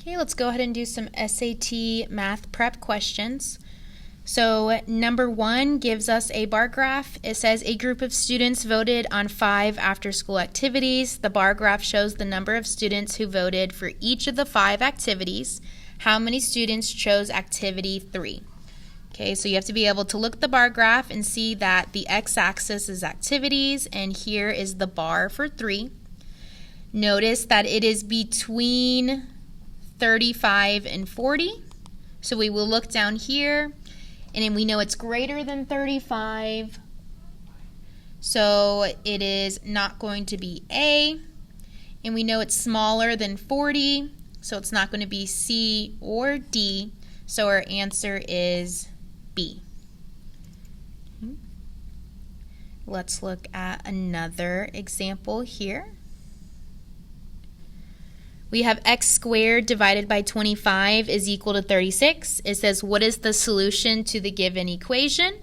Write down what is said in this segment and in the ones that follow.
Okay, let's go ahead and do some SAT math prep questions. So number 1 gives us a bar graph. It says a group of students voted on 5 after-school activities. The bar graph shows the number of students who voted for each of the 5 activities. How many students chose activity 3? Okay, so you have to be able to look at the bar graph and see that the x-axis is activities and here is the bar for 3. Notice that it is between 35 and 40. So we will look down here and then we know it's greater than 35. So it is not going to be A. And we know it's smaller than 40. So it's not going to be C or D. So our answer is B. Okay. Let's look at another example here. We have x squared divided by 25 is equal to 36. It says, what is the solution to the given equation?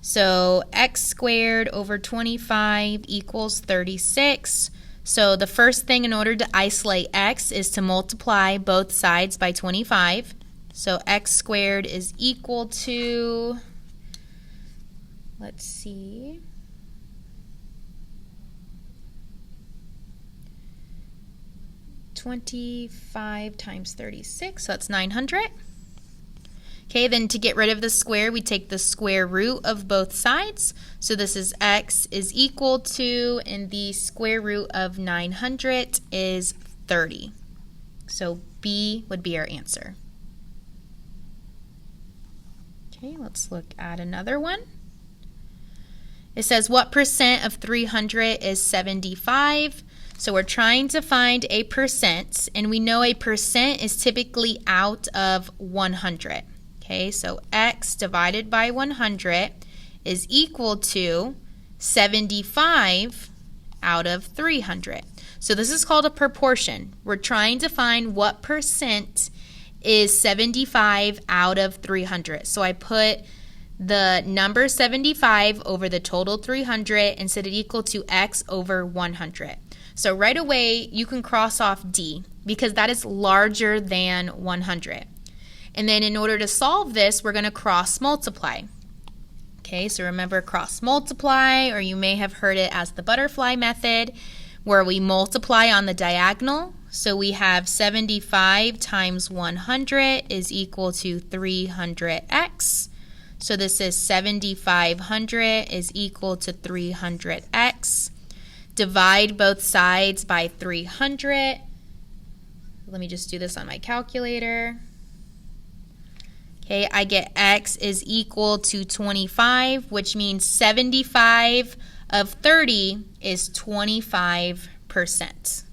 So x squared over 25 equals 36. So the first thing in order to isolate x is to multiply both sides by 25. So x squared is equal to, let's see, 25 times 36, so that's 900. Okay, then to get rid of the square, we take the square root of both sides. So this is x is equal to, and the square root of 900 is 30. So B would be our answer. Okay, let's look at another one. It says, what percent of 300 is 75? So we're trying to find a percent, and we know a percent is typically out of 100. Okay, so x divided by 100 is equal to 75 out of 300. So this is called a proportion. We're trying to find what percent is 75 out of 300. So I put the number 75 over the total 300 and set it equal to x over 100. So right away, you can cross off D because that is larger than 100. And then in order to solve this, we're going to cross multiply. Okay, so remember cross multiply, or you may have heard it as the butterfly method, where we multiply on the diagonal. So we have 75 times 100 is equal to 300x. So this is 7,500 is equal to 300x. Divide both sides by 300. Let me just do this on my calculator. Okay, I get x is equal to 25, which means 75 of 30 is 25%.